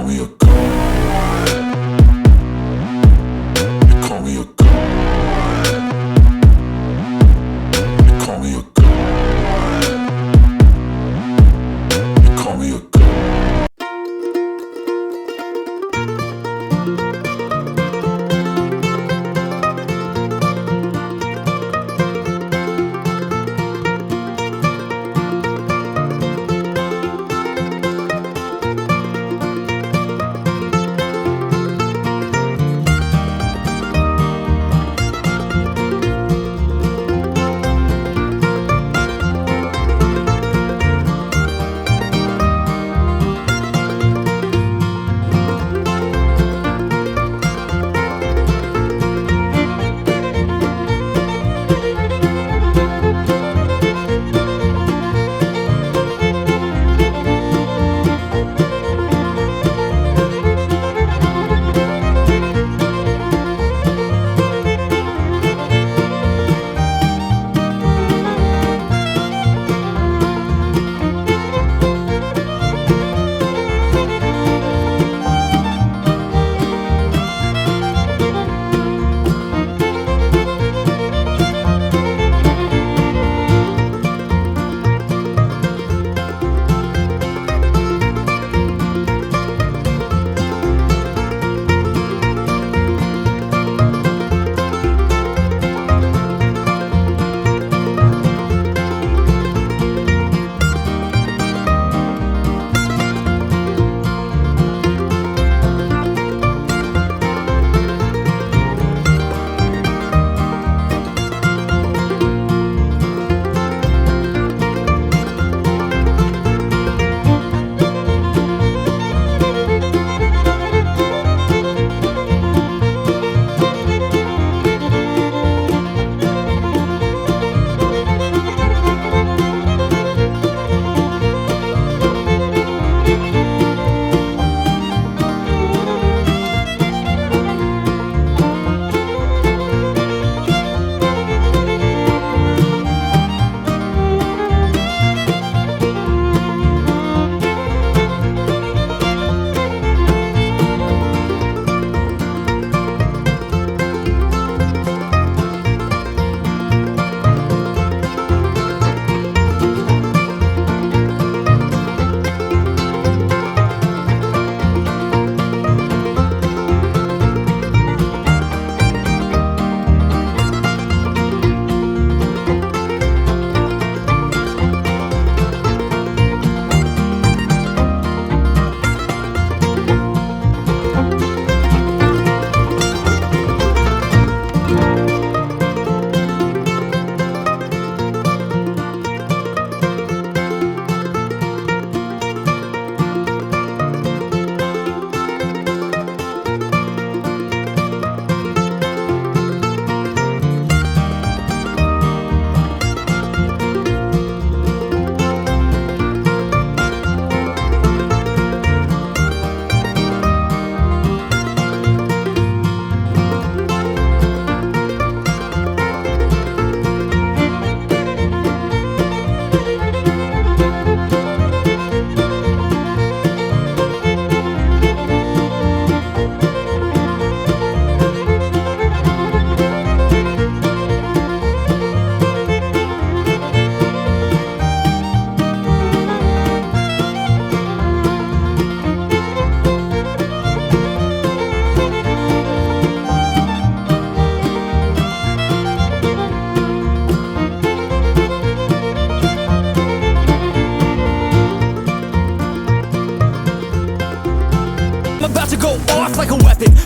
call me a god. You call me a god. You call me a god. You call me a god.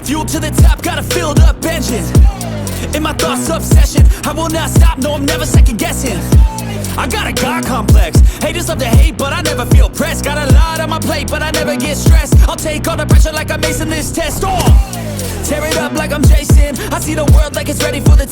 Fuel to the top, got a filled up engine. In my thoughts, obsession, I will not stop, no, I'm never second guessing. I got a God complex, haters love to hate, but I never feel pressed. Got a lot on my plate, but I never get stressed. I'll take all the pressure like I'm acing this test. Oh, tear it up like I'm Jason. I see the world like it's ready for the